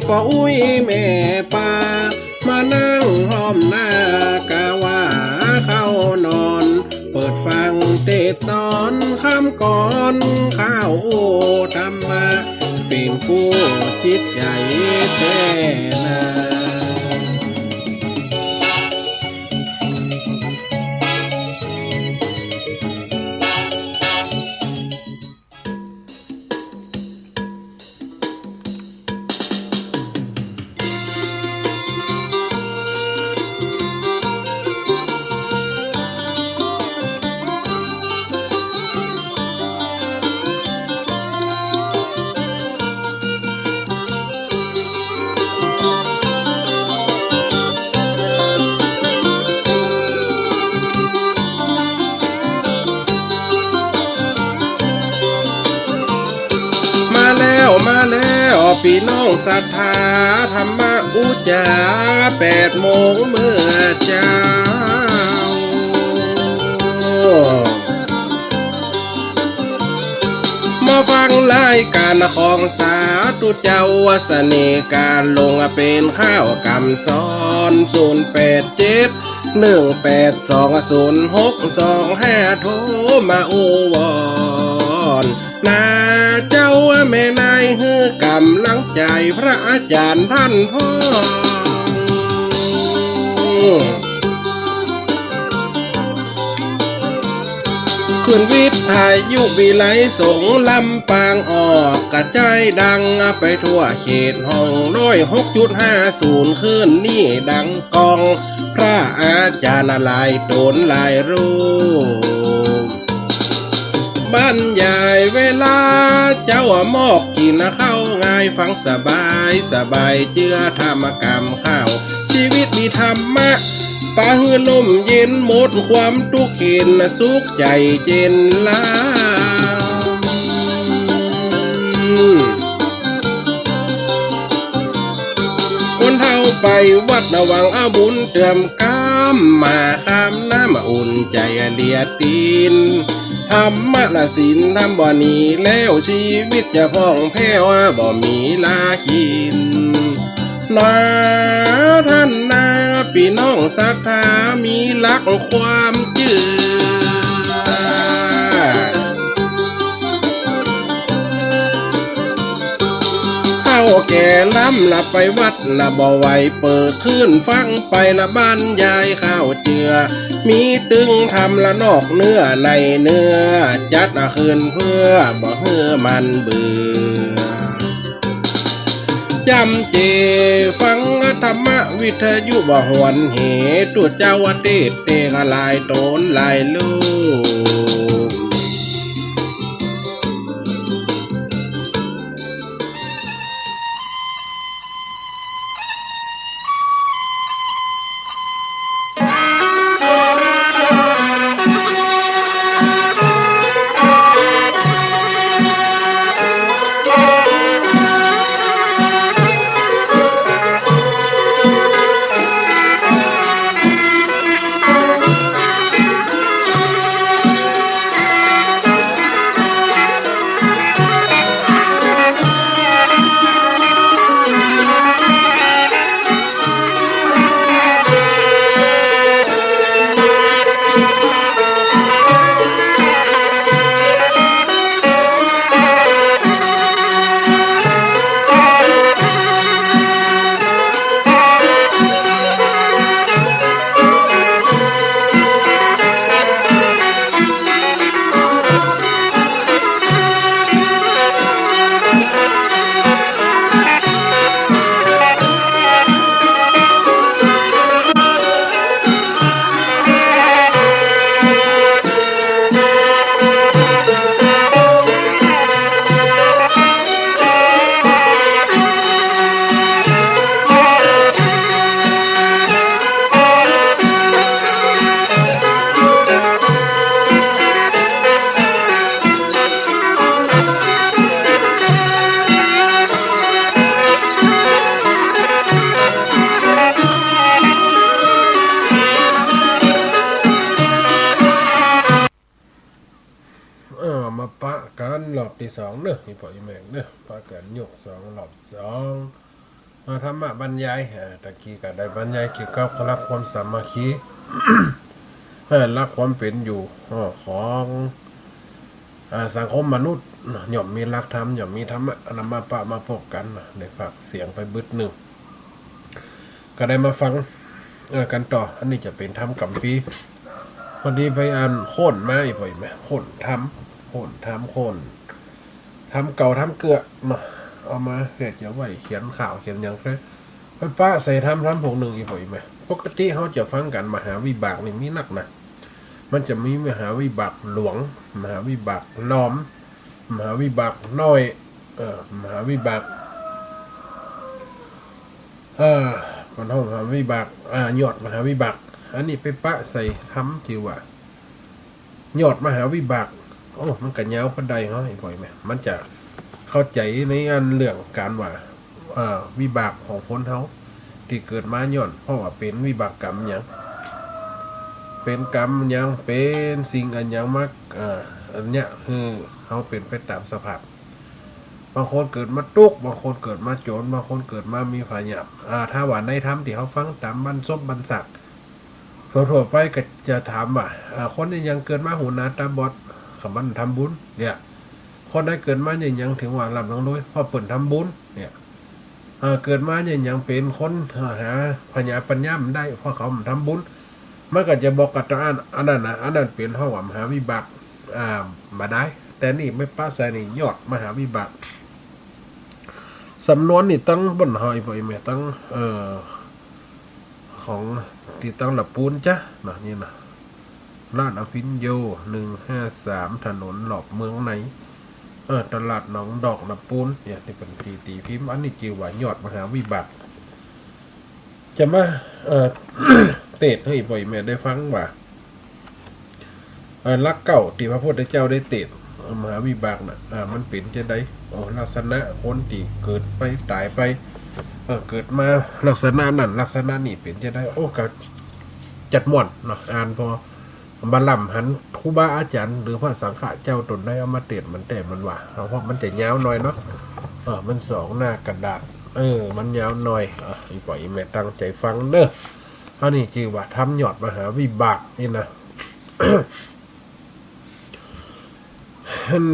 ปออุ้ยแม่ป่ามานั่งห้อมหน้ากะว่าเข้านอนเปิดฟังเทศสอนคำก่อนข้าวโอธรรมะเป็นผู้จิตใจแท้นามาแล้วพี่น้องศรัทธาธรรมอุจา8 โมงเมื่อเช้ามาฟังรายการของสาธุเจ้าวสนีการลงเป็นข้าวกำสอน0871820625โทรมาโอวอนนาเจ้าแม่นายฮือกำลังใจพระอาจารย์ท่านพ่อขึ้นวิทยุวิไลสงลำปางออกกระจายดังไปทั่วเขตห้อง6.50ขึ้นนี่ดังกองพระอาจารย์หลายโดนหลายรูปบรรยายเวลาเจ้ามอกกินข้าวง่ายฟังสบายเจือธรรมกรรมข้าวชีวิตมีธรรมะปาหือลมเย็นหมดความทุกข์เข็นสุขใจเจนลาคนเท่าไปวัดระวังอาบุญเติมกำมาข้ามน้ำอุ่นใจเลียตีนธรรมะละศีลทำบ่หนีแล้วชีวิตจะพ่องแผ้วบ่มีลาขินนาท่านนาพี่น้องศรัทธามีหลักความเชื่อเท่าแก่ล้ำละไปวัดละบ่ไหวเปิดขึ้นฟังไปละบ้านยายข้าวเจือมีตึงทำละนอกเนื้อในเนื้อจัดคืนเพื่อบ่เฮือมันเบื่อจำเจฟังธรรมวิทยุบ่หวนเหตุเจ้าเทศเตกลายโตนลายลูกมาปะกันรอบที่2เนอะพี่พ่อพี่แม่เนอะปะกันยก2รอบ2 ธรรมะบรรยายตะกี้ก็ได้บรรยายเกี่ยวกับรักความสามัคคีรักความเป็นอยู่ของสังคมมนุษย์หย่อมมีรักธรรมหย่อมมีธรรมะนำมาปะมาพบกันในฝากเสียงไปบึดหนึ่งก็ได้มาฟังกันต่ออันนี้จะเป็นธรรมกัมปีพอดีไปอ่านโค่นมาอีกไหมโค่นธรรมโค่นธรรมโค่นทำเก่าทำเกลือมาเอามาเขียนไว้เขียนข่าวเขียนอย่างไรไปป้าใส่ทำผงหนึ่งอีกไหมปกติเขาจะฟังกันมหาวิบากนี่มีนักนะมันจะมีมหาวิบากหลวงมหาวิบากล้อมมหาวิบากน้อยมหาวิบากมันห้องมหาวิบากยอดมหาวิบากอันนี้ไปปะใส่ทำที่ว่ายอดมหาวิบากโอ้มันกันยาวพันใดเขาไอ้บ่อยไหมมันจะเข้าใจในอันเรื่องการว่าวิบากของคนเขาที่เกิดมาย้อนเพราะว่าเป็นวิบากกรรมอย่างเป็นกรรมอย่างเป็นสิ่งอันอย่างมากอันเนี้ยคือเขาเป็นไปตามสภาพบางคนเกิดมาตุกบางคนเกิดมาโจรบางคนเกิดมามีผาหยาบถ้าว่าในธรรมที่เขาฟังตามบรรซบบรรสักทั่วไปก็จะถามว่าคนที่ยังเกิดมาหูหนาตาบอดคำมันทำบุญเนี่ยคนได้เกิดมาอย่างยังถึงว่าลำน้องด้วยพอเปิดทำบุญเนี่ยเกิดมาอย่างยังเป็นคนหาพญาปัญญามได้เพราะเขาทำบุญมันก็จะบอกกับตัวอันนั้นนะอันนั้นเป็นห้องมหาวิบากมาได้แต่นี่ไม่ป้าใส่นี่ยอดมหาวิบากสำนวนนี่ตั้งบนหอยไปไหมตั้งของที่ตั้งหลับปูนจ้ะนะนี่นะลาดอภินโย153ถนนหลอบเมืองไหนตลาดหนองดอกหลับปูนเนี่ยที่เป็นทีตีพิมพ์อันนี้จีว่ายอดมหาวิบากจะมาเตดให้บ่อยแม่ได้ฟังว่ารักเก่าที่พระพุทธเจ้าได้เตดมหาวิบากน่ะมันเป็นจะได้ลักษณะคนที่เกิดไปตายไปเกิดมาลักษณะนั้นลักษณะนี้เป็นจะได้ก็จัดม่วนเนาะอ่านพอบาลำหันครูบาอาจารย์หรือพระสังฆะเจ้าตนได้เอามาเตดมันแต่มันว่าเพราะมันจะยาวหน่อยเนาะมัน2 หน้ากระดาษมันยาวหน่อยอีปล่อยแม่ตั้งใจฟังเด้ออันนี้จีว่าทำยอดมหาวิบากนี่นะ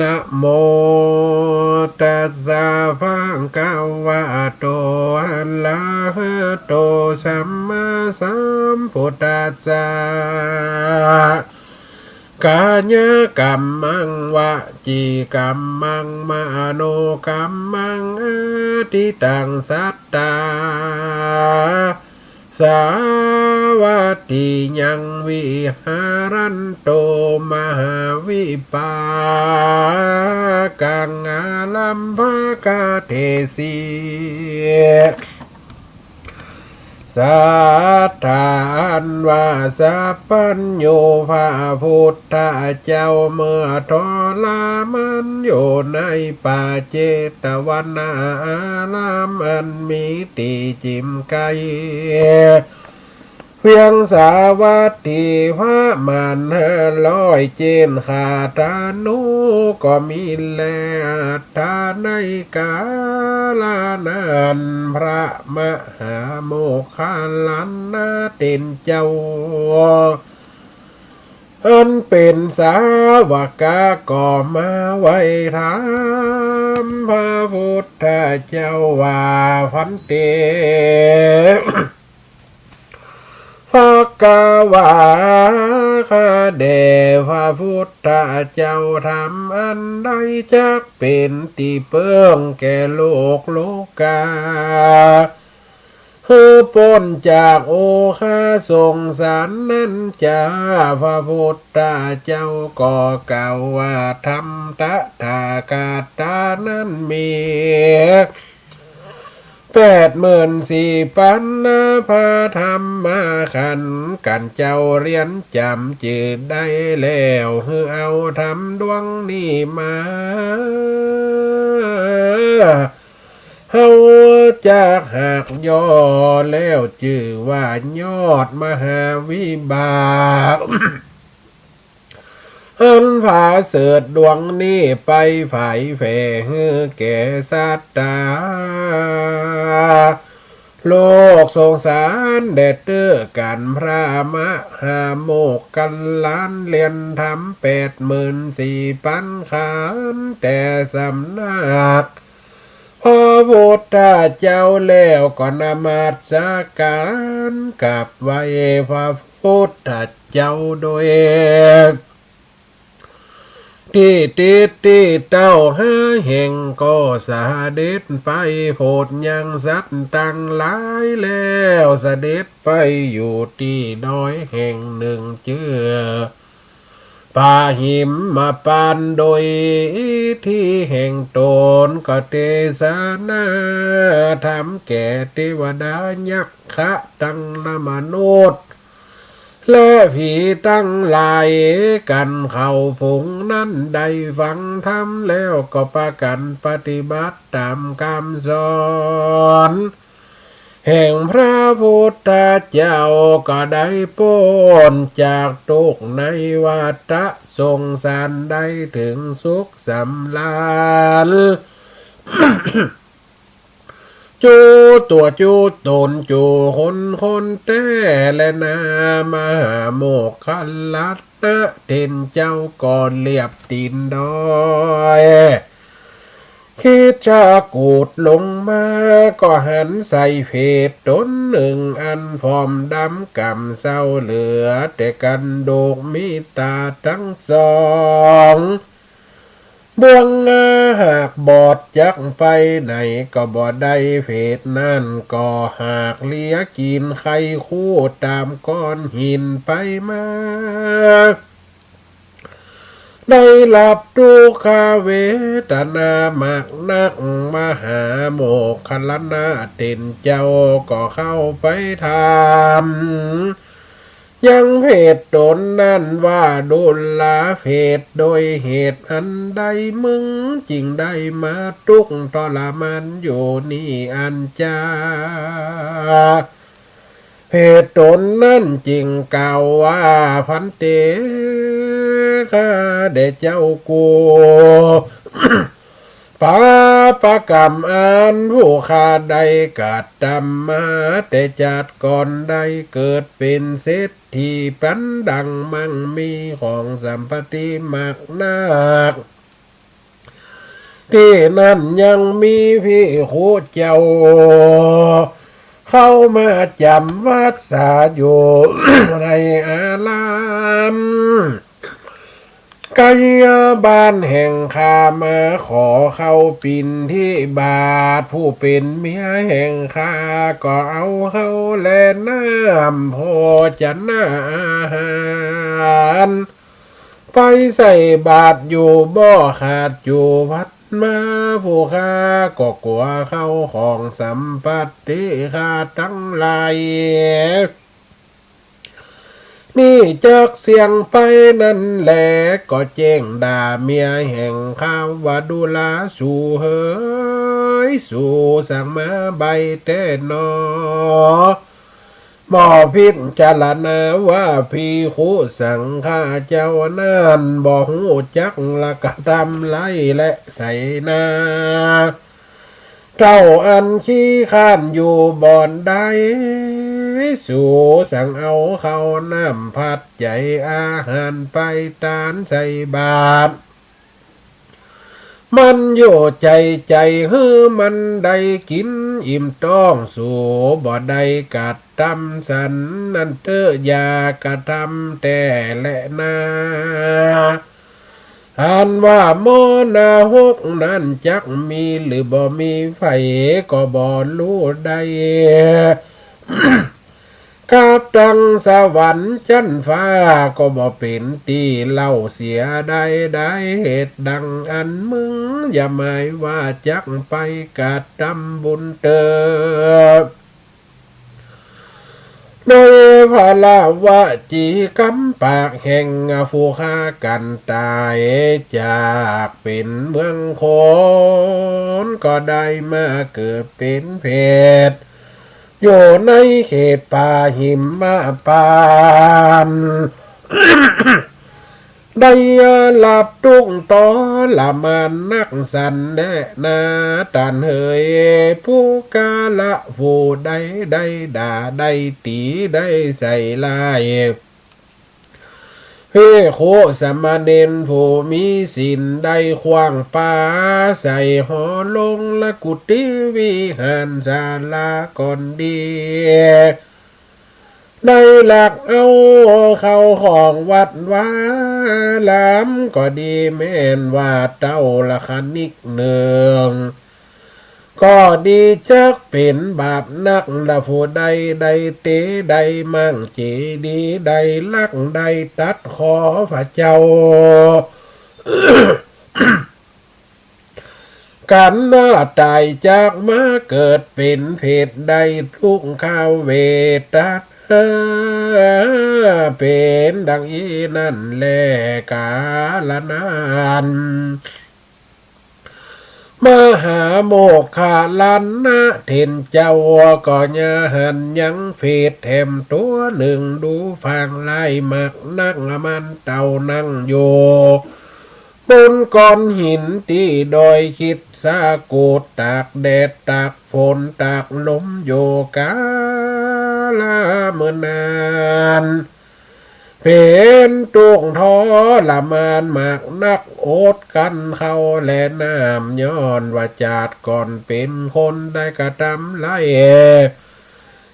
นะโมตัสสะภะคะวะโตอะระหะโตสัมมาสัมพุทธัสสะกายกรรมังวจีกรรมังมโนกรรมังอทิตังสัตตาสาวัตติยังวิหารันโตมหาวิปากังอาลัมภกาเทสีสัทธานวาสัพพัญโยพระพุทธเจ้าเมื่อทรมันอยู่ในป่าเจตวันนาอารามอันมีตีจิมไกเพียงสาวัตถีพระมัน100 เจนขาตานุก็มีแลทาในกาลานันพระมหาโมคคัลลันนาเต็นเจ้าอันเป็นสาวกาก็มาไว้ถามพระพุทธเจ้าว่าพันเตภควาคาเดพระพุทธเจ้าทำอันใดจักเป็นตีเปิ้งแก่โลกาปนจากโอคาสงสารนั้นจะพระพุทธเจ้าก็กล่าวว่าธรรมตถาคตานั้นมี84,000 พระธรรมขันธ์กันเจ้าเรียนจำจืดได้แล้วเอาทำดวงนี้มาเฮาจากหากย่อแล้วชื่อว่ายอดมหาวิบากอันผาเสดดวงนี้ไปฝ่ายแผ่แก่สัตตา โลกสงสารแดดเตื้อกันพระมหาโมกกันล้านเรียนทำ84,000 ขันแต่สำนักพระพุทธเจ้าแล้วก็นมัสการกับไว้พระพุทธเจ้าโดยที่ติดที่เต้าห้าแห่งก็เสด็จไปโพดยังสัตว์ตั้งหลายแล้วเสด็จไปอยู่ที่น้อยแห่งหนึ่งเจือป่าหิมมาปานโดยที่แห่งตนก็เทศนาทำแก่เทวดายักษ์ะตั้งละมนุษย์และผีตั้งหลายกันเข้าฝูงนั้นได้ฟังธรรมแล้วก็พากันปฏิบัติตามคำสอนแห่งพระพุทธเจ้าก็ได้พ้นจากทุกข์ในวัฏสงสารได้ถึงสุขสำราญ จูตัวจูตนจูคนแต่และนามหาโมกขันลัตเตเทนเจ้าก่อนเรียบตีนดอยคิดจะกูดลงมาก็หันใส่เพจตนหนึ่งอันฟอมดำกำเศร้าเหลือแต่กันโดกมีตาทั้งสองเบื้องหากบอดจักไปไหนก็บ่ได้เพจนั่นก็หากเลี้ยกินไข่คู่ตามก้อนหินไปมาได้หลับทุกขเวทนามากนักมหาโมกขลนาเต็นเจ้าก็เข้าไปทำยังเพศตนนั่นว่าดุลลาเพศโดยเหตุอันใดมึงจริงได้มาทุกข์ทรมานอยู่นี่อันจาเพศตนนั่นจริงกล่าวว่าพันเตข้าเดชเจ้ากูปาปกรรมอันผู้ข้าได้กัดดำมาแต่จัดก่อนได้เกิดเป็นเศรษฐีปันดังมั่งมีของสัมปติมากนักที่นั่นยังมีพี่คู่เจ้าเข้ามาจำวัดสาอยู่ ในอารามกายบ้านแห่งข้ามาขอเข้าปินที่บาทผู้เป็นเมียแห่งข้าก็เอาเข้าแลน้ำพอจะน่าอาหารไปใส่บาทอยู่บ่ขาดอยู่วัดมาผู้ข้าก็กลัวเข้าของสัมปัตติข้าทั้งหลายนี่จากเสียงไปนั่นแหละก็แจ้งด่าเมียแห่งข้าวว่าดูลาสู่เฮยสู่สั่งมาใบแต่นอหมอพิจารณาว่าพี่คู่สังฆาเจ้านั่นบ่หูจักละกะทำไรและใส่นาเจ้าอันขี้ข้านอยู่บ่อนใดสู่สั่งเอาเข้าน้ำผัดใจอาหารไปตานใส่บาตรมันอยู่ใจฮือมันได้กินอิ่มต้องสู่บ่ได้กัดตำสันนั่นเตอยากระทำแต่และนาอันว่าโมนาหกนั้นจักมีหรือบ่มีไฟก็บ่รู้ได้ กาบดังสวรรค์จันฟ้าก็บ่เป็นตีเล่าเสียได้เหตุดังอันมึงอย่าหมายว่าจักไปกัดทำบุญเติบโดยพระลาวะจีกำปากแห่งผู้ฆ่ากันตายจากเป็นเมืองคนก็ได้มาเกิดเป็นเพศอยู่ในเขตป่าหิมะปาน ได้หลับตุกตอละมันนักสันแน่นาตันเฮยผู้กาละผู้ใดได้ด่าได้ตีได้ใส่ลายเฮโคสมณเณรผู้มีศีลได้ขว้างป่าใส่หอลงละกุฏิวิหารศาลาก่อนดีได้หลักเอาเข้าของวัดวาลามก็ดีแม่นว่าเต้าละคณิกหนึ่งก็ดีจักเป็นบาปนักละผู้ใดใดเตใดมั่งเจดีใดลักใดตัดขอพระเจ้า กันว่าตายจากมาเกิดเป็นเพศใดทุกข้าวเวตัสเป็นดังอีนั่นแลกาลนานมหาโมกขาลันนะเทนเจ้าก็ยาหันยังเฟดแถมตัวหนึ่งดูฟังไล่มักนักมันเต่านั่งโยบนก้อนหินที่ดอยคิดสากูดตากแดดตากฝนตากลมโยกาลาเมื่อนานเป็นตุกท้อละมานมากนักโอดกันเข้าแลน้ำย้อนว่าจาดก่อนเป็นคนได้กระทำไล่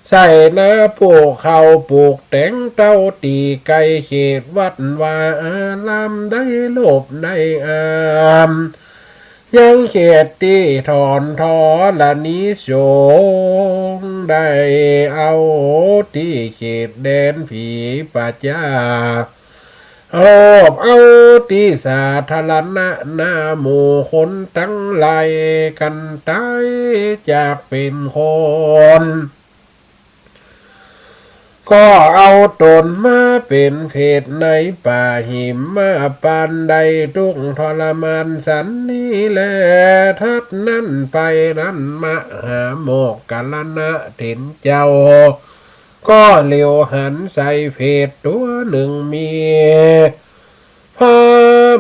ใส่นาปลูกเขาปลูกแต่งเต้าตีไก่เขตวัดว่าอาลำได้ลบได้อามยังเขตที่ถอนทอละนิสงได้เอาที่เขตแดนผีปัจจาโอบเอาที่สาธารณะหน้าหมู่คนทั้งหลายกันตายจากเป็นคนก็เอาตนมาเป็นเพศในป่าหิมมาปานใดทุกทรมานสันนี้แลทัดนั่นไปนั้นมหาโมกกัลนะเถินเจ้าก็เหลียวหันใส่เพศตัวหนึ่งมีพา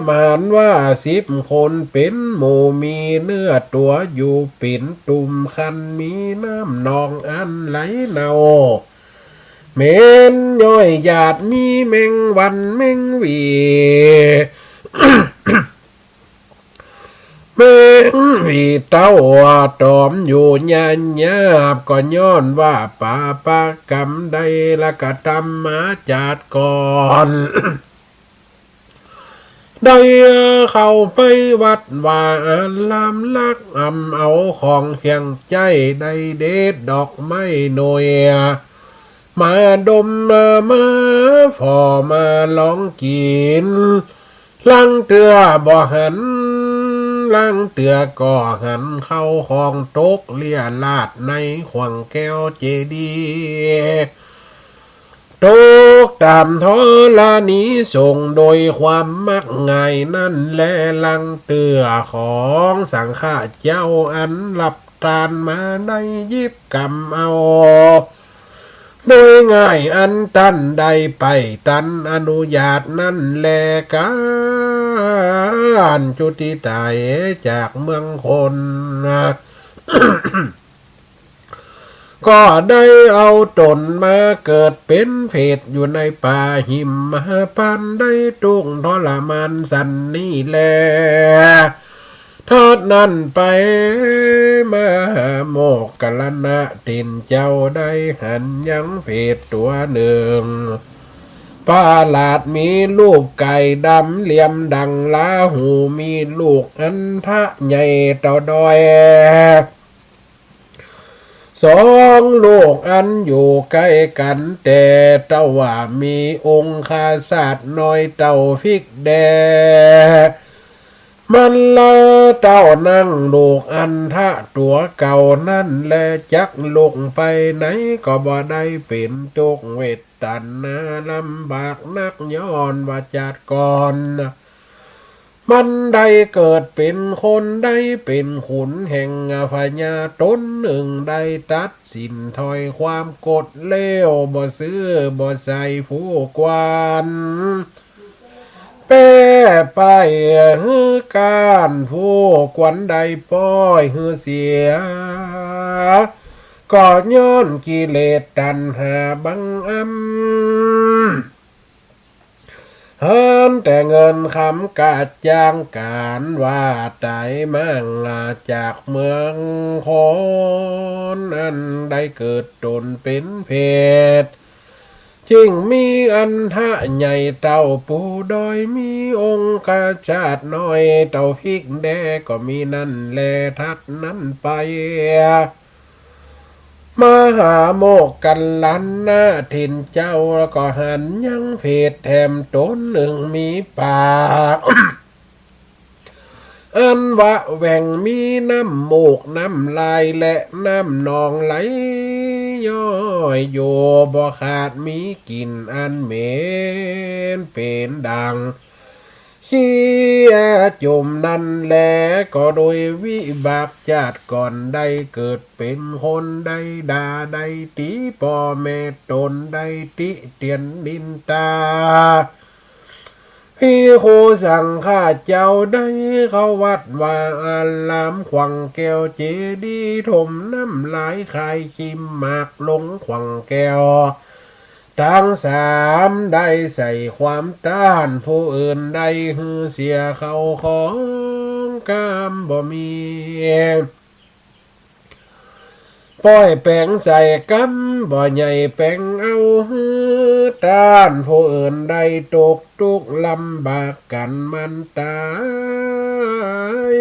มานว่า10 คนเป็นหมู่มีเนื้อตัวอยู่ปิ่นตุ่มคันมีน้ำนองอันไหลเนาเมนย่อยหยาดมีแมงวันแมงวี แมงวีเต้าตอมอยู่ญาญาบก็ย้อนว่าป่าปากรรมใดละกะทำมาจาดก่อน ได้เข้าไปวัดว่าลำลักเอาของเคียงใจได้เด็ดดอกไม้หน่วยมาดมมาฟอมาลองกินลังเตือบ่หันลังเตือก่อหันเข้าของตกเลียลาดในขวังแก้วเจดีตกตามท้อลานี้ส่งโดยความมักง่ายนั่นแลลังเตือของสังฆาเจ้าอันหลับตานมาในยิบกรรมเอาโดยง่ายอันตันใดไปตันอนุญาตนั่นแลการจุติตายจากเมืองคนก็ได้เอาตนมาเกิดเป็นเพศอยู่ในป่าหิมมหาปันได้ตุกทรมานสันนี่แลทอดนั่นไปมาโมกกลนะตินเจ้าได้หันยังเพศตัวหนึ่งปาลาดมีลูกไก่ดำเหลี่ยมดังลาหูมีลูกอันทะใหญ่เต่าดอย2 ลูกอันอยู่ใกล้กันแต่เต้าว่ามีองค์คาศาสตร์น้อยเต้าฟิกแดมันละเต้านั่งลูกอันทะตัวเก่านั่นแลจักลงไปไหนก็บ่ได้เป็นตุกเวทตันนะลำบากนักย้อนว่าจัดก่อนมันได้เกิดเป็นคนได้เป็นขุนแห่งพญาตนหนึ่งได้ตัดสินถอยความกดเลวบ่ซื้อบ่ใส่ผู้กวาน แป้ไปฮือการผู้กวนใดป้อยฮือเสียก็ย้อนกิเลสตัณหาบังหันแต่เงินคำกาดจ้างการว่าใจมั่งจากเมืองคนอันได้เกิดตนเป็นเพศจึงมีอันทะใหญ่เต่าปูดอยมีองค์กาชาติน้อยเต่าพริกแดก็มีนั่นแลทัดนั้นไปมหาโมกกันลันหน้าถิ่นเจ้าแล้วก็หันยังเพศแถมตนหนึ่งมีปาก อันวะแหว่งมีน้ำโมกน้ำลายและน้ำนองไหลย้อยโยบ่ขาดมีกลิ่นอันเหม็นเป็นดังขี้จุ่มนั่นแลก็โดยวิบากชาติก่อนได้เกิดเป็นคนได้ด่าได้ตีพ่อแม่ตนได้ติเตียนนินตาพี่โคสั่งข้าเจ้าได้เข้าวัดว่าอารามขวังแก้วเจดีถมน้ำลายคายชิมหมากลงขวังแก้วทั้งสามได้ใส่ความต้านผู้อื่นได้ฮือเสียเขาของกามบ่มีป้อยแปงใส่กำบ่ใหญ่แปงเอาฮือต้านผู้อื่นได้ตกทุกข์ลำบากกันมันตาย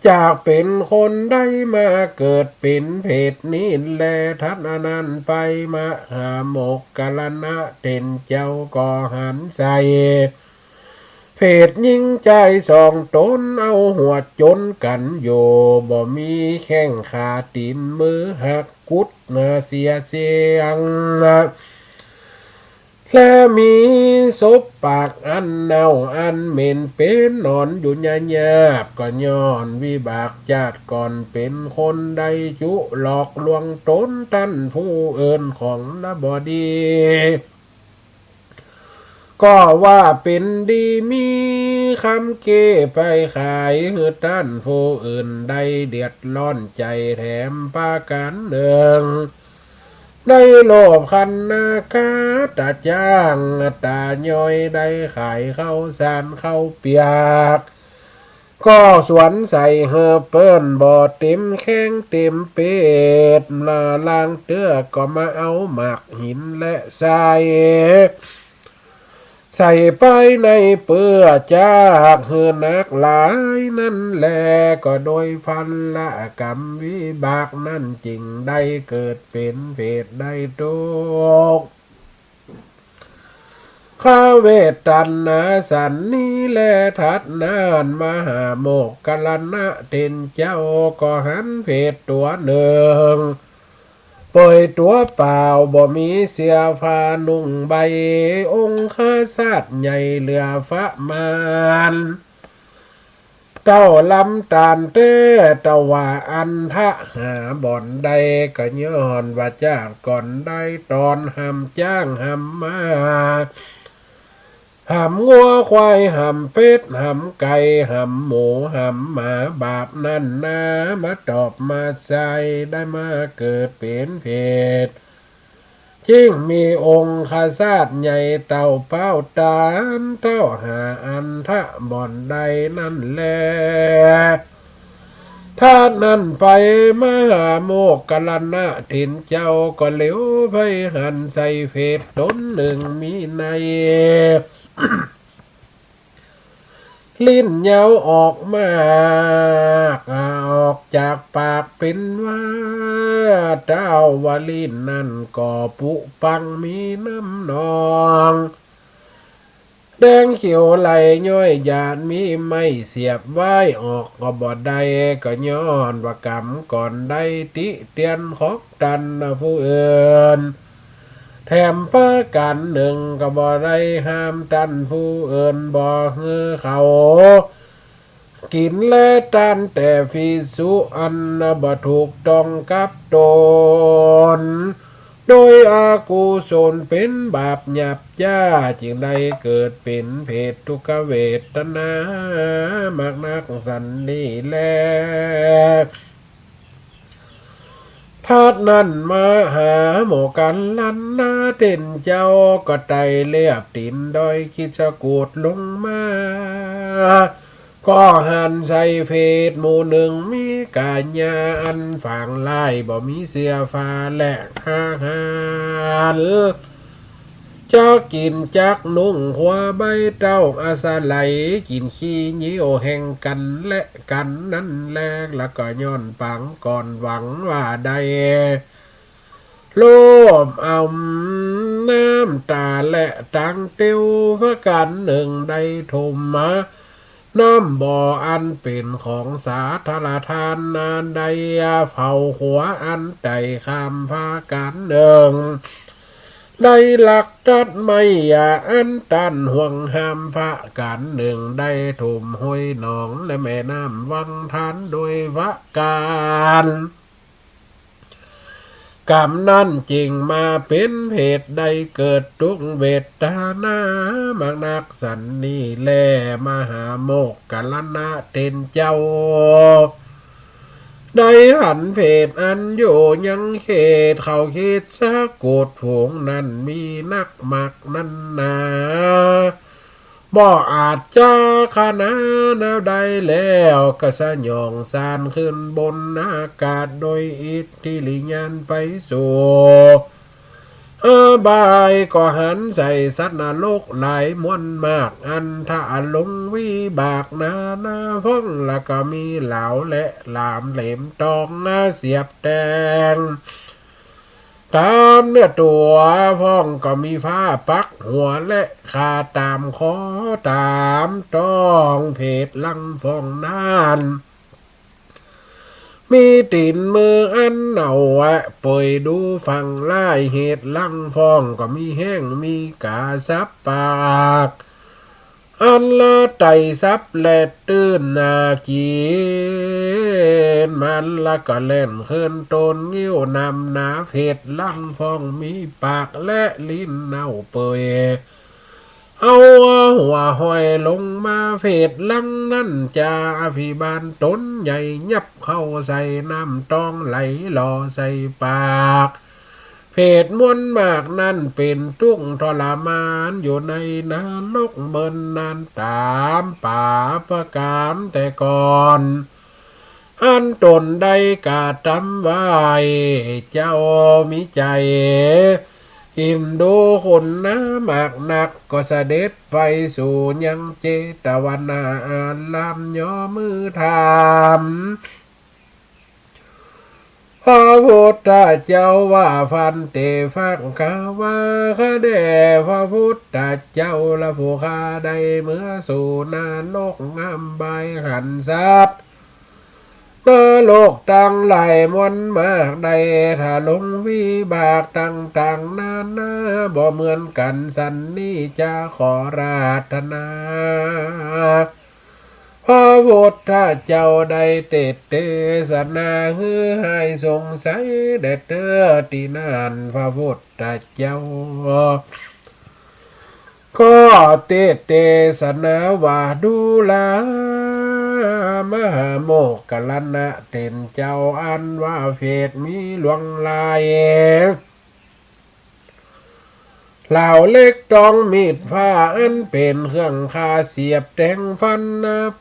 จากเป็นคนได้มาเกิดเป็นเพศนี้แลทัดอนันต์ไปมาหาโมกกะละนะเต็นเจ้าก็หันใส่เพศยิ่งใจสองตนเอาหัวจนกันโยบ่มีแข้งขาตีนมือหักกุดเสียเสียงและมีศพปากอันเน่าอันเหม็นเป็นนอนอยู่ยาญาบก็ย้อนวิบากญาติก่อนเป็นคนใดจุหลอกลวงตนตันผู้เอินของนบดีก็ว่าเป็นดีมีคำเก้ไปขายหือตันผู้อื่นใดเดือดร้อนใจแถมปากันเดิงได้โลภคันนาคาตาจ้างตาย่อยได้ขายเข้าสารเข้าเปียกก็สวนใส่เฮอเปิ้นบ่อเต็มแข้งเต็มเป็ดละล่างเตื้อก็มาเอาหมากหินและทรายใส่ไปในเปื้อจากเฮือนักหลายนั่นแลก็โดยพันละกรรมวิบากนั่นจริงได้เกิดเป็นเพศได้ทุกข์ข้าเวทตันนาสันนี้แลทัดนานมหาโมกกะละนะเต็นเจ้าก็หันเพศตัวหนึ่งปล่อยตัวเปล่าบ่มีเสียผ้านุ่งใบองค์ข้าศาสตร์ใหญ่เหลือฟะมานเต้าลำตาลเต้ตะว่าอันทะหาบ่อนใดก็ย้อนว่าจากก่อนได้ตอนหำจ้างหำมาหำงัวควายหำเป็ดหำไก่หำหมูหำหมาบาปนั่นนามาตอบมาใส่ได้มาเกิดเป็นเพศยิ่งมีองค์ข้าศาสตร์ใหญ่เต่าเป้าตานเต้าหาอันทะบ่อนใดนั่นแลถ้านั่นไปมหาโมกกะละนะถิ่นเจ้าก็เหลวไปหันใส่เพศตนหนึ่งมีในลิ้นเหยาออกมาออกจากปากเป็นว่าเจ้าวาลิ้นนั่นก็ปุปังมีน้ำนองแดงเขียวไหลย้อยหยาดมีไม่เสียบไว้ออกก็บ่ได้ก็ย้อนว่ากรรมก่อนได้ติเตียนขอกตันผู้อื่นแถมประกันหนึ่งก็บ่ได้ห้ามตันผู้อื่นบ่ฮือเขากินและตันแต่พิสุอันบ่ถูกต้องกับตน โดยอากุศลเป็นบาปหยาบจ้าจึงได้เกิดเป็นเพศทุกขเวทนามากนักสันนี่แลธาตุนั้นมาหาหมอกันลันนาเด่นเจ้าก็ไตเลียบตินดอยคิดจะกูดลงมาก็หันใส่เพศหมู่หนึ่งมีกาญาอันฝังลายบ่มีเสียฟ้าและอาหารจะกินจักนุ่งหัวใบเต้าอาสาไหลกินขี้ยิ้วแห่งกันและกันนั้นแลกแล้วก็ย้อนปังก่อนหวังว่าใดโลภเอาน้ำตาและตังเตียวพระกันหนึ่งได้ทมมาน้ำบ่ออันเป็นของสาธารทานนานใดเผาหัวอันใดข้ามพากันหนึ่งได้หลักจัดไม่อย่าอันตันห่วงห้ามพระกันหนึ่งได้ถุมห้วยหนองและแม่น้ำวังทันโดยวะการกรรมนั้นจริงมาเป็นเหตุใดเกิดทุกเวทนามากนักสันนี่แลมหาโมกขลนะเต็นเจ้าได้หันเพศอันอยู่ยังเขตเขาคิดสะกดผงนั้นมีนักมักนั้นนาบ่อาจจะขนาแนวใดแล้วก็สยองสานขึ้นบนอากาศโดยอิทธิลิยันไปสู่บายก็หันใส่สัตว์นรกหลายมวลมากอันถ้าลงวิบากนาพ้องแล้วก็มีเหลาและหลามเหลมตองเสียบแดงตามเนื้อตัวพ้องก็มีผ้าปักหัวและขาตามคอตามต้องเพศลังฟองนานมีตีนมืออันเหนาปล่อยดูฟังไล่เหตุลังฟองก็มีแห้งมีกาซับปากอันละไตซับแลดตื้นนากีนมันละก็เล่นขึ้นต้นงิ้วนำนาเพชรลังฟองมีปากและลิ้นเน่าเปื่อยเอาหัวห้อยลงมาเพศลังนั่นจะอภิบาลต้นใหญ่ยับเข้าใส่น้ำตองไหลหล่อใส่ปากเพศมวลมากนั่นเป็นทุกข์ทรมานอยู่ในนรกเมินนานตามป่าประกามแต่ก่อนอันตนได้กาทำไว้เจ้ามิใจอินดูคนน้ามากนักก็เสด็จไปสู่ยังเจตวนาลำย่อมือทำพระพุทธเจ้าว่าฟันเตฟังกาวาคะเดพระพุทธเจ้าละผู้ข้าได้เมื่อสู่นาโลกงามใบหันสัตว์โลกตั้งหลายมนมากใดถ้าลงวิบากต่างๆนาบ่เหมือนกันสันนี่จะขอราธนาพระพุทธเจ้าได้เทศนาฮือให้สงสัยเด็ดเตอตีนานพระพุทธเจ้าก็เทศนาว่าดูแลมหาโมกขลนะเต็นเจ้าอันว่าเพศมีหลวงลายเหล่าเล็กตองมีดผ้าอันเป็นเครื่องคาเสียบแทงฟัน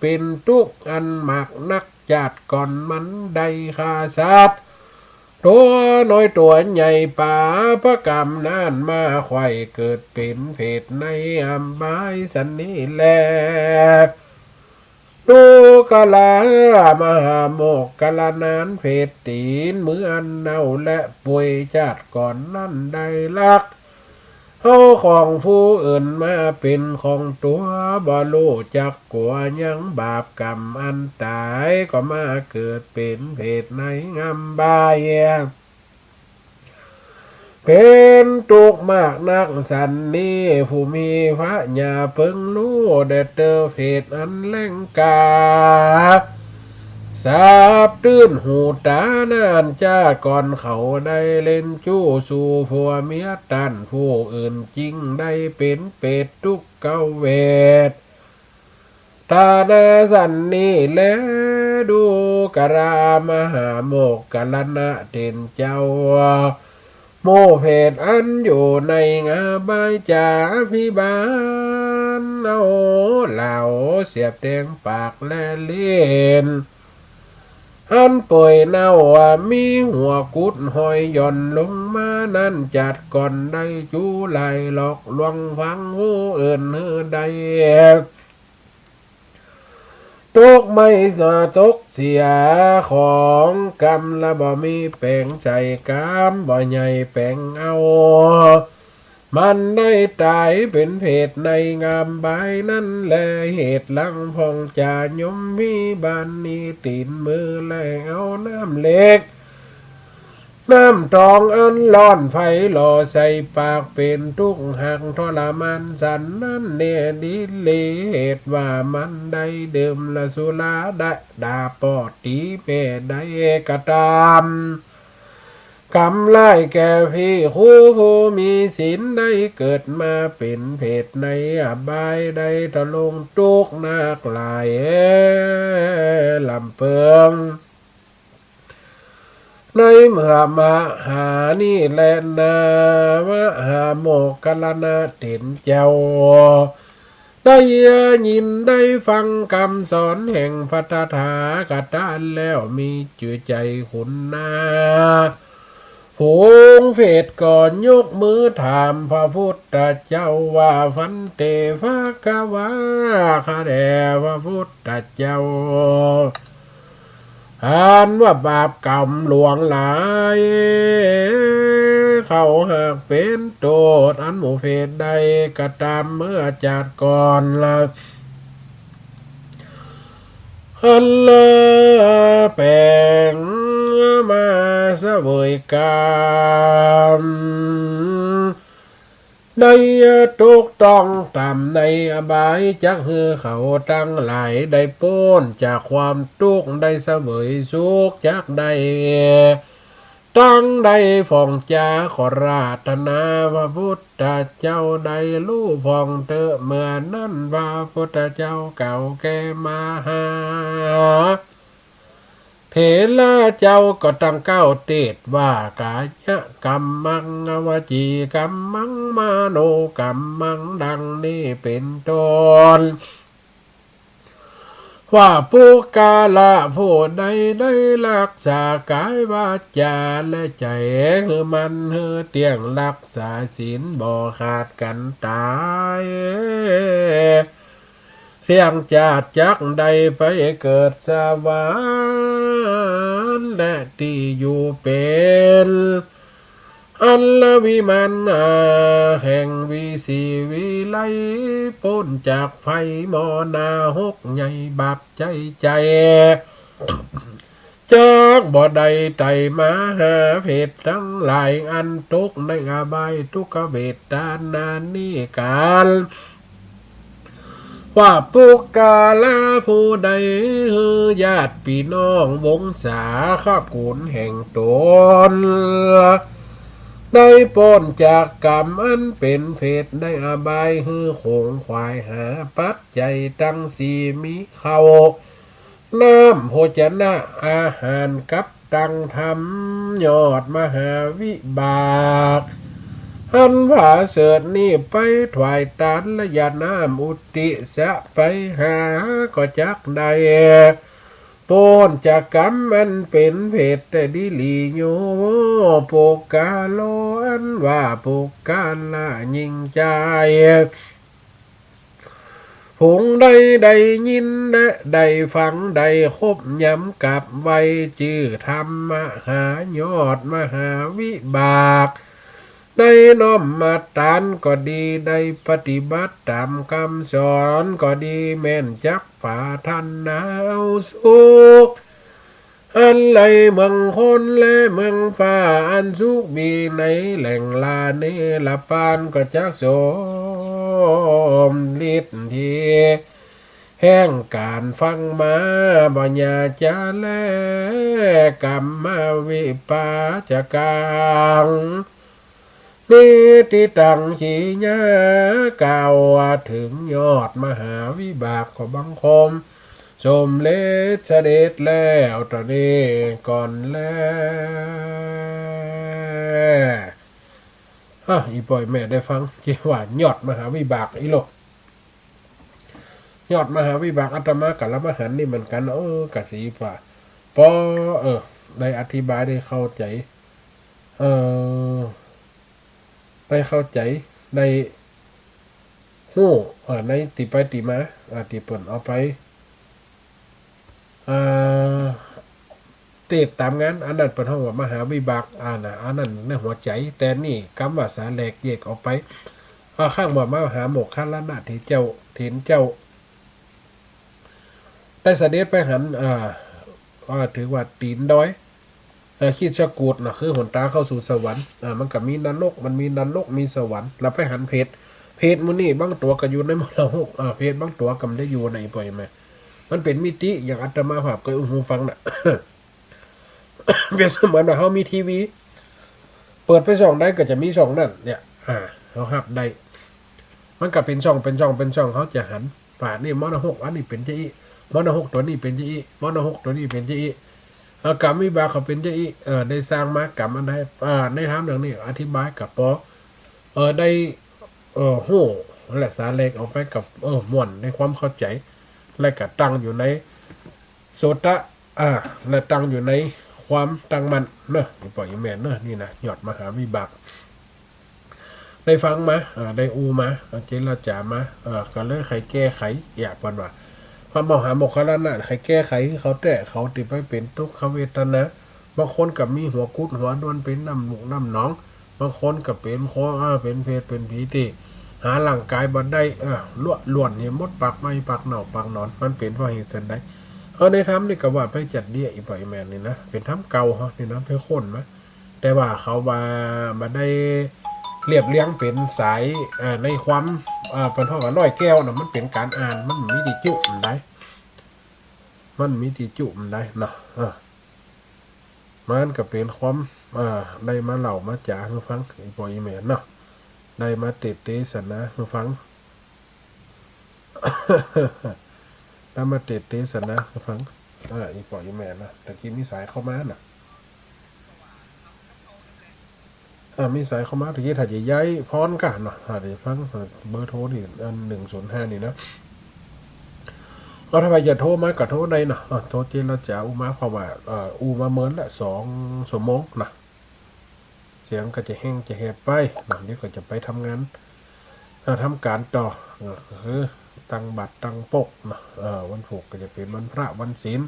เป็นทุกอันหมักนักจัดก่อนมันได้คาสัตว์ตัวน้อยตัวใหญ่ป่าพระกรรมนานมาไข่เกิดเป็นเพศในอัมบายสันนี่แลดูกะลามหาโมกขลนานเพศตีนมืออันเน่าและป่วยจัดก่อนนั่นได้ลักเอาของผู้อื่นมาเป็นของตัวบ่รู้จักกลัวยังบาปกรรมอันตายก็มาเกิดเป็นเพศในงามบายเป็นตุกมากนักสันนี่ผู้มีพระญาเพิ่งรู้เด็ดเตอเพศอันแรงกา สาบตื้นหูตานานจ้าก่อนเขาได้เล่นจู้สู่ผัวเมียตันผู้อื่นจริงได้เป็นเป็ดทุกเก้าเวทตาหนาสันนี่แลดูกรามหาโมกกลนะเด่นเจ้าโมเพศอันอยู่ในงาบายจาพิบาลเอาเหล่าเสียบแดงปากและเล่นอันป่วยเน่ามีหัวกุดหอยย่อนลงมานั่นจัดก่อนได้จูไหลหลอกลวงฟังหูเอินเฮือได้ตกไม่สะตกเสียของกรรมละบ่มีแปลงใจกรรมบ่ใหญ่แปลงเอามันได้ตายเป็นเพศในงามใบนั่นแลเหตุลังพองจายมมีบานนี้ตีนมือแลเอาน้ำเล็กน้ำทองอันร้อนไฟหล่อใส่ปากเป็นทุกหักทรมานสันนั่นเนี่ยดิเลเหตุว่ามันได้เดิมละสุราได้ดาปอดตีเปได้กระตามกำไล่แก่พี่คู่ผู้มีศีลได้เกิดมาเป็นเพศในอบายได้ทะลงตุกนักลายลำเพิงในเมื่อมาหานี่แลนามหาโมกกลนาเต็นเจ้าได้ยินได้ฟังคำสอนแห่งพัฒถากตาแล้วมีจือใจขุนนาฝูงเฟดก่อนยกมือถามพระพุทธเจ้าว่าฟันเตภะคะวะข้าแด่พระพุทธเจ้าอ่านว่าบาปกรรมหลวงหลายเขาหากเป็นโทษอันหมู่เพศใดก็ตามเมื่อจัดก่อนละอันละแปลงมาเสวยกรรมได้ถูกต้องตามในอบายจักฮือเขาตั้งหลายได้พ้นจากความทุกข์ได้เสวยสุขจากได้ตั้งได้ฟองจาขอราธนาพระพุทธเจ้าได้รู้พองเถอะเมื่อนั้นพระพุทธเจ้าเก่าแก่มาหาเถระเจ้าก็ตั้งเก้าเตศว่ากายกรรมมังวจีกรรมมังมโนกรรมมังดังนี้เป็นต้นว่าผู้กาละผู้ใดได้รักษากายวาจาและใจคือมันเฮือเตียงรักษาศีลบ่ขาดกันตายเสียงจาดจักใดไปเกิดสวรรค์และที่อยู่เป็นอัลลวิมันแห่งวิสีวิไลพ้นจากไฟมอนาหกใหญ่บับใจจากบ่ใดไตมาหาเพศทั้งหลายอันทุกในอบายทุกขเวทนานี้การว่าผู้กาลาผู้ใดญาติพี่น้องวงศาข้ากุลแห่งตนได้พ้นจากกรรมอันเป็นเพศได้อบายฮือคงควายหาปัจจัยตั้งสีมีเขาน้ำโภชนะอาหารกับตังธรรมยอดมหาวิบากอันว่าเสดนี่ไปถวายตานและยาน้ำอุติสะไปหาก็จักได้พ้นจากกรรมอันเป็นเพศแต่ดิลีโยโปกาโลอันว่าโปกาละยิ่งใจผงได้ยินและได้ฟังได้คบย้ำกับไว้จื่อธรรมมหายอดมหาวิบากได้น้อมมาตานก็ดีได้ปฏิบัติตามคำสอนก็ดีแม่นจักฝ่าท่านนาเอาสุขอันไหลเมืองคนและเมืองฟ้าอันสุขมีในแหล่งลาเนลปานก็จักสมฤทธิ์ที แห่งการฟังมาบัญญาจาแลกรรมมาวิปาจกังนิติตังขีญากล่าวถึงยอดมหาวิบากของบังคมสมเลสเสด็จแล้วตอนนี้ก่อนแล้วอีปล่อยแม่ได้ฟังกี่ว่ายอดมหาวิบากอีโลกยอดมหาวิบากอาตมากับละมหันต์นี่เหมือนกันกะสีฝ่าพอได้อธิบายได้เข้าใจได้เข้าใจได้ฮู้ในติไปติมาติเปิ่นเอาไปเตดตามงานอันนั้นเป็นห้องว่ามหาวิบากอันนั้นในหัวใจแต่นี่กำว่าสาแหลกแยกออกไปข้างว่ามหาโมกขันละนาที่เจ้าเถินเจ้าได้เสด็จไปหันถือว่าตีนดอยขีดสกูดนะคือหนตาเข้าสู่สวรรค์มันก็มีนรกมันมีนรกมีสวรรค์แล้วไปหันเพศมื้อนี้บางตัวก็อยู่ในมรดกเพศบางตัวก็ไม่ได้อยู่ในปล่อยมามันเป็นมิติอย่างอาตมาภาพเคยหูฟังน่ะ เปรียบเสมือนว่าเขามีทีวีเปิดไปช่องได้ก็จะมีช่องนั่นเนี่ยเขาหับได้มันก็เป็นช่องเขาจะหันป่านี่มรดกอันนี้เป็นเจ้าอีมรดกตัวนี้เป็นเจ้าอีมรดกตัวนี้เป็นเจ้าอีกรรมวิบากเขาเป็นเจ้าอีได้สร้างมากรรมอันใดได้ทำอย่างนี้อธิบายกับปอได้โหและสาเล็กออกไปกับม่วนในความเข้าใจและก็ตั้งอยู่ในโสตะและตั้งอยู่ในความตั้งมั่นเนอะปล่อยแม่เนอะนี่นะยอดมหาวิบากได้ฟังมาได้อูมาเจรจามาก็เลยใครแก้ไขอยากว่าพระมหาโมคคัลลานะใครแก้ไขเขาแต่เขาติดไปเป็นทุกขเวทนาบางคนกับมีหัวกุดหัวดวนเป็นน้ำหนุกน้ำหนองบางคนกับเป็นคอเป็นเพศเป็นผีที่หาร่างกายบันได้ล้วนเนี่ยมดปากไม่ปากเหน่าปากนอนมันเป็นเพราะเหตุสันใดในถ้ำนี่ก็ว่าไปจัดเดี่ยอีปล่อยแมนนี่นะเป็นถ้ำเก่านี่นะเพื่อคนมั้ยแต่ว่าเขามาได้เรียบเรียงเป็นสายในความเป็นห้องน้อยแก้วนะมันเป็นการอ่านมันมีที่จุมันได้เนาะมันก็เป็นความได้มาเล่ามาจ๋าให้ฟังอีปล่อยแมนเนาะได้มาเตะสนะให้ฟัง ได้มาเตะสนะให้ฟังอีปล่อยแมนนะแต่กี้มีสายเข้ามาน่ะมีสายเข้ามาตะกี้ถ้าจะย้ายพรกันเนาะเดี๋ยวฟังเบอร์โทรนี่อัน105นี่นะถ้าไปจะโทรมาก็โทรได้เนาะโทรเจนเราจะอูมาเพราะว่าอูมาเมินละ2 ชั่วโมงนะเสียงก็จะแห้งจะแหบไปเดี๋ยวก็จะไปทำงานทำการต่อคือตั้งบัตรตั้งปกนะวันศุกร์ก็จะเป็นวันพระวันศีล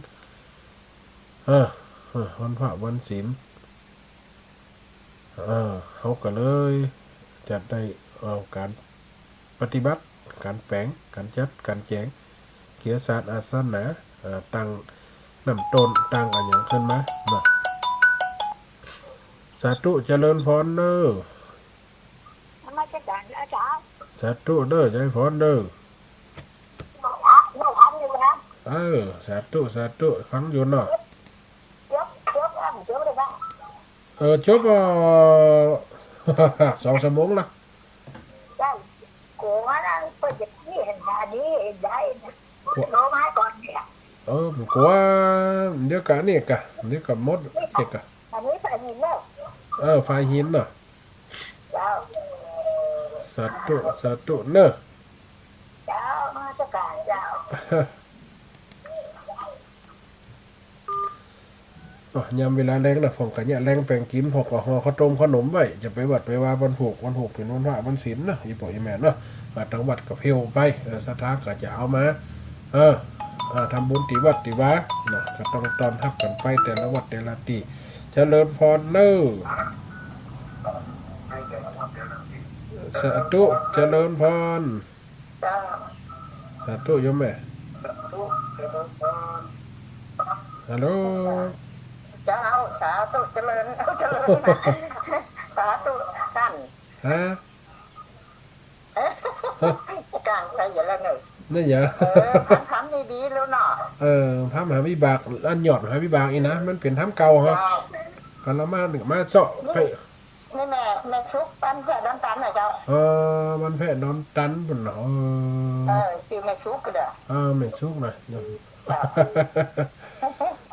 วันพระวันศีลเขาก็เลยจัดได้การปฏิบัติการแปลงการจัดการแจงเกียรติศาสตร์อาสนะตั้งน้ำต้นตั้งอะไรอย่างขึ้นมาสาธุเจริญพรเด้อสาธุเด้อใจพรเด้อสาธุฟังอยู่เนาะจบ2 ชั่วโมงละผมกลัวเดี๋ยวกันนี่กะเดี๋ยวกับมดเด็กกะไฟหินเนาะสาธุเนอะยามเวลาแรงนะผมกันเนี่ยแรงแปลงกินพอกห่อข้าวต้มขนมไว้จะไปวัดไปว่าวันผูกเป็นวันพระวันศีลนะอีปล่อยแม่เนาะทางวัดกับเพลไปสถานก็จะเอามาทำบุญติวัดติวะนะก็ต้องตอนทับกันไปแต่ละวัดแต่ละตีเจริญพรเนอสาธุเจริญพรสาธุโยมแม่ฮัลโหลเจ้าสาธุเจริญสาธุท่านการอะไรอย่างละหนึ่ง นั่นเหรอ ทำดีๆแล้วเนาะ พระมหาวิบากอันหยอดมหาวิบากอีนะมันเป็นถ้ำเก่าฮะ เจ้า กันละมาหนึ่งมาเจาะไป นี่แม่ซุกปั้นเพื่อน้ำตาลหน่อยเจ้า มันแพะนอนตันปุ่นเนาะ คือแม่ซุกก็เด้อ ไม่สุกนะ เจ้า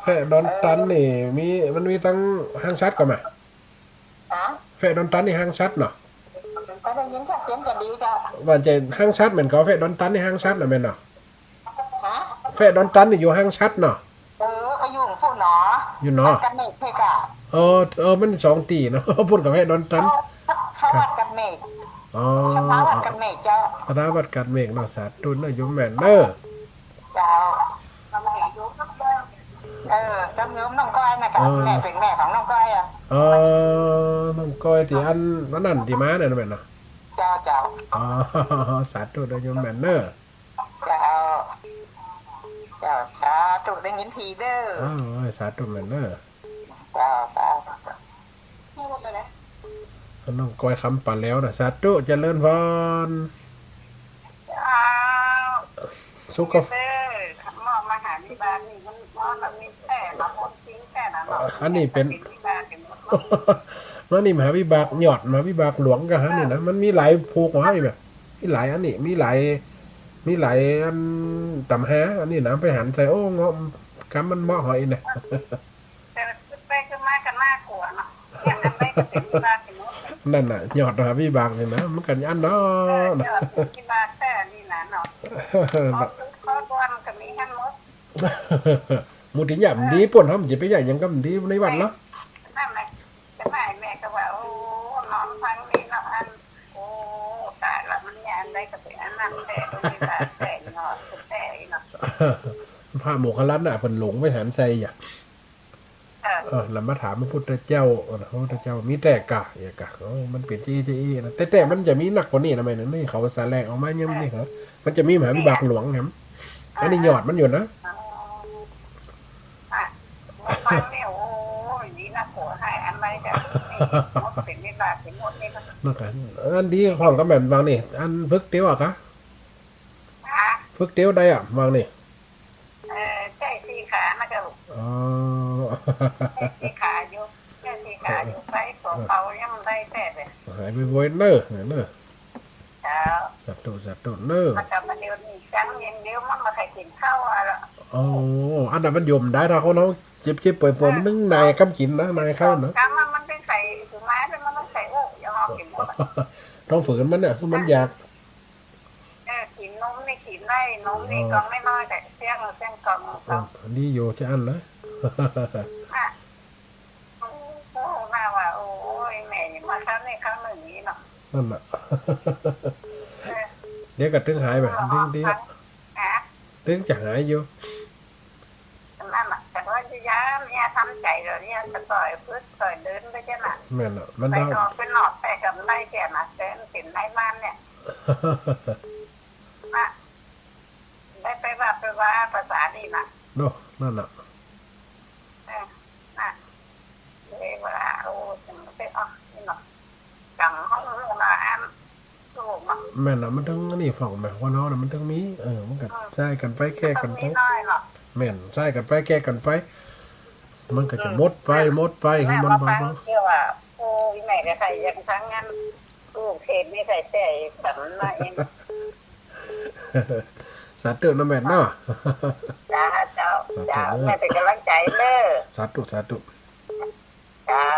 แพะนอนตันนี่มันมีตั้งห้างชัดก่อนไหม ฮะ แพะนอนตันนี่ห้างชัดเนาะ ก็ได้ยินชัดเจนกันดีเจ้า ว่าจะห้างชัดเหมือนกับแพะนอนตันนี่ห้างชัดนะแม่เนาะ ฮะ แพะนอนตันนี่อยู่ห้างชัดเนาะ อายุของผู้หนอ อยู่เนาะ กันเมฆเพกะ มันสองตีเนาะ พูดกับแพะนอนตัน เขาวัดกันเมฆ อ๋อ ชาวบ้านวัดกันเมฆเจ้า คณะวัดกัดเมฆเนาะสาธุเนาะโยมแม่นเนอ เจ้าจำโยมน้องก้อยนะครับแม่เป็นแม่ของน้องก้อยอ่ะ น้องก้อยที่อันนั่นที่มาเนี่ยนะแม่เนาะ เจ้าเจ้า สาธุเนาะโยมแม่นเนอ เจ้าเจ้าสาธุได้ยินทีเด้อ สาธุแม่นเนอ เจ้าสาธุนี่หมดเลยนะ น้องก้อยคำปั่นแล้วนะสาธุเจริญพรสุขภาพ มองมาหาที่บ้านนี่มันมันมีแค่ละคนทิ้งแค่นั้น อันนี้เป็น นั่นนี่มหาวิบากหยอดมหาวิบากหลวงก็ฮะนี่นะมันมีหลายภูกว่านี่แบบมีหลายอันนี้มีหลายอันตำหาอันนี้นะไปหันใส่โอ้งอมกำมันเหมาะหอยเนี่ย แต่ไปคือมากันน่ากลัวเนาะอย่างนั้นไปก็เป็นที่บ้านเป็นหมด นั่นน่ะหยอดมหาวิบากนี่นะมันกันอันเนาะ ยอดที่บ้านแค่นี้นะเนาะข้อดวนก็มีทั้งหมด มูติหยาบดีป่นเขามันจะไปใหญ่ยังก็มันดีในวันเนาะ นั่นแหละจะไม่แม่ก็ว่าโอ้นอนฟังนี่เนาะอันโอ้ตายละมันยานได้ก็เป็นอันนั้นแต่ไม่ได้แต่เนาะแต่เนาะ พระโมคคัลลันน่ะเพิ่นหลงไปหันใส่อย่าแล้วมาถามพระพุทธเจ้าพระพุทธเจ้ามีแต่กะอย่ากะมันเป็นจี้นะแต่มันจะมีหนักกว่านี้นะแม่นี่เขาสาแรงออกมายังนี่ครับมันจะมีมหาวิบากหลวงครับอันนี้หยอดมันอยู่นะ ฟังเนี่ยโอ้ยนี่นะผัวให้อันไรแบบหมดเป็นไม่บาดเป็นหมดนี่นะ นั่นกันอันดีของก็แบบวางนี่อันฝึกเตี้ยวอ่ะคะฝึกเตี้ยวได้อ่ะวางนี่ ใช่สี่ขานะจ๊ะลูก อ๋อ สี่ขาอยู่ใช่สี่ขาอยู่ไปของเขายังได้แต่เลย หายไปบ่อยเนอะ เจ้า สัตว์เนอะ มันจะมาเดียวนี่จังเย็นเดียวมันมาใครกินข้าวอะไร อ๋ออันนั้นมันยมได้ถ้าเขาเนาะเจ็บป่วยมันนึ่งนายกำกินนะนายเข้าเนาะ กำมันเป็นไข่ถือไม้เป็นมันต้องใส่โอ้ยังเอากินหมด ต้องฝืนมันเนี่ยคือมันอยาก กินนมนี่กินได้นมนี่กองไม่น้อยแต่เสี้ยงกองเขา นี่อยู่ที่อันนะ โอ้น่าว่าโอ้ยแม่มาครั้งนี้ครั้งหนึ่งนี้เนาะ นั่นน่ะเดี๋ยวก็ตึงหายไปตึงจะหายอยู่ นั่นแหละแต่ว่าจะย้ำเนี่ยทำใจเราเนี่ยจะต่อยพื้นต่อยเดินไปแค่ไหน แม่น่ะมัน ไป เรา นอนเป็นหนอดไปกับไล่แก่นะเดินสินไล่บ้านเนี่ยได้ไปว่าภาษาดีนะ โน่นั่นน่ะ เวลาโอ้จะมาไปอ๋อนี่เนาะกังห้องมาอันสูงอ่ะ แม่น่ะมันต้องนี่ฝั่งแม่ว่าน้องน่ะมันต้องมีมันก็ใช้กันไปแก้กันไป น้อยเนาะ แม่นใช้กันไปแก้กันไปมันก็จะมดไปคือมัน ฟังเกี่ยวว่าโอ้ยแม่กับใครยังทั้งงั้นลูกเทศนี่ใครแต่แบบนั้นมาเอง สาธุนะแม่เนาะ จ้าเจ้าแม่เป็นกำลังใจเด้อ สาธุ เจ้า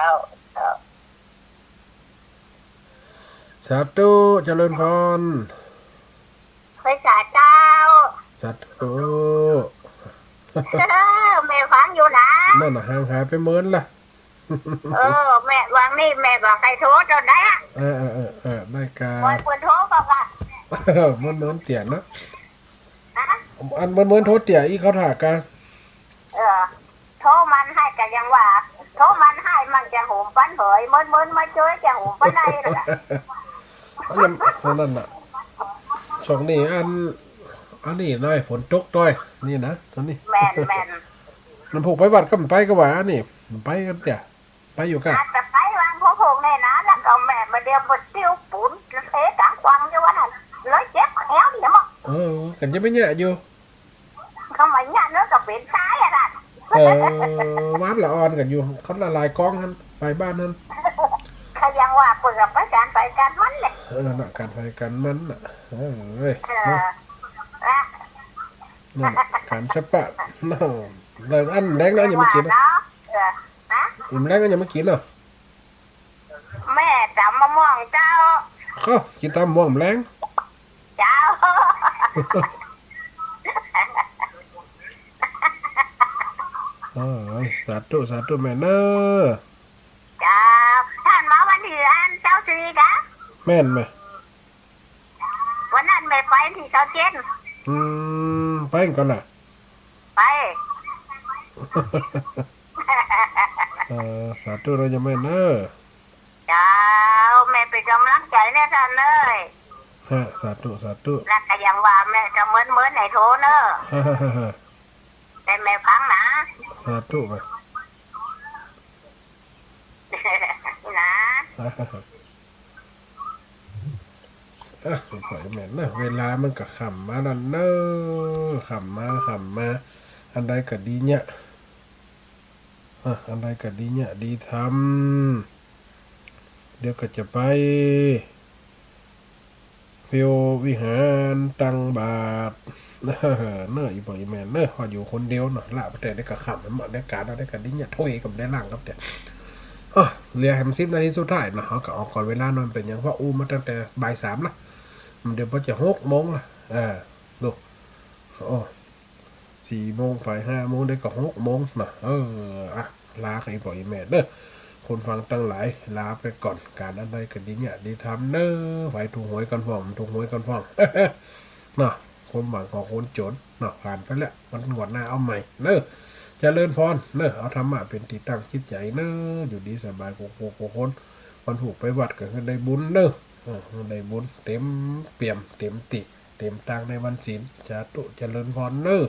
สาธุเจริญพร ไปสาเจ้า สาธุ แม่ฟังอยู่นะ นั่นน่ะห่างหายไปเหมือนล่ะ แม่วางนี่แม่บอกใครโทรจนได้อะ ได้การ ปล่อยคนโทรบอกว่า เหมือนเตี่ยนะอันเหมือนโทษเตี่ยอีเขาถากา โทรมันให้กันยังว่าโทรมันให้มันจะหุ่มปั้นเหยมึนมาช่วยจะหุ่มปั้นได้หรอ อันนั้นน่ะช่องนี้อันนี้น้อยฝนตกด้วยนี่นะตอนนี้ แมน มันผูกไปวัดก็มันไปก็ว่านี่มันไปกันเตี่ยไปอยู่กัน อาจจะไปวางพวกผมเนี่ยนะแล้วก็แม่มาเดียวบดติ้วปุ๋นเทกลางกวางเดียววันนั้นเลยเจ็บแอวนี่มั้ง กันจะไม่แย่อยู่ เขาไม่ยันเนื้อกับเป็นซ้ายอ่ะ วัดละออนกันอยู่เขาละลายกล้องนั้นไปบ้านนั้น เขายังว่าเปิดไปการมันเลย น่ะการไปกันมันน่ะเฮ้ย ละ นั่นการชะปะน้องเลยอันแรงแล้วยังไม่กิน นะนะ อิ่มแรงก็ยังไม่กินเนาะ แม่จำมะม่วงเจ้า เขากินตามม่วงแรง เจ้า สาธุแม่เนอ เจ้าท่านมาวันที่อันเจ้าซีกะ แม่นไหม วันนั้นไม่ไปที่เขาเจน ไปก่อนน่ะ ไป สาธุเราจะแม่เนอ เจ้าแม่เป็นกำลังใจเนี่ยท่านเลย ฮะสาธุ แล้วก็ยังว่าแม่จะเหมือนไหนโทเนอะแต่แม่พังนะ สาธุไป นะ ปล่อยแม่นนะเวลามันก็ขำมาดันเนอขำมาอันใดก็ดีเนี่ยอันใดก็ดีเนี่ยดีทำเดี๋ยวก็จะไปเพียววิหารตังบาทเนออีบ่อยแม่นเนอพออยู่คนเดียวเนาะละแต่ได้ก็ขำมันเหมาะได้การได้ก็ดีเนี่ยถ้วยกับได้ล่างครับแต่เรียกให้มัน10 นาทีสุดท้ายนะเขาก็ออกก่อนเวลานอนเป็นอย่างว่าอู้มาตั้งแต่บ่าย 3ละเดี๋ยวพอจะ6 โมงละดู4 โมงไป5 โมงได้ก็6 โมงนะลาใครปล่อยแม่เด้อคนฟังตั้งหลายลาไปก่อนการอะไรกันดีเนี่ยดีทำเด้อไปถูกหวยกันฟ้องถูกหวยกันฟ้องนะคนหวังของคนจนนะผ่านไปแล้ววันหวดหน้าเอาใหม่เด้อเจริญพรเนอะเอาธรรมะเป็นที่ตั้งจิตใจเนอะอยู่ดีสบายโกคนวันถูกไปวัดก็คือได้บุญเนอะได้บุญเต็มเปี่ยมเต็มติเต็มตังในวันศีลจะตุเจริญพรเนอะ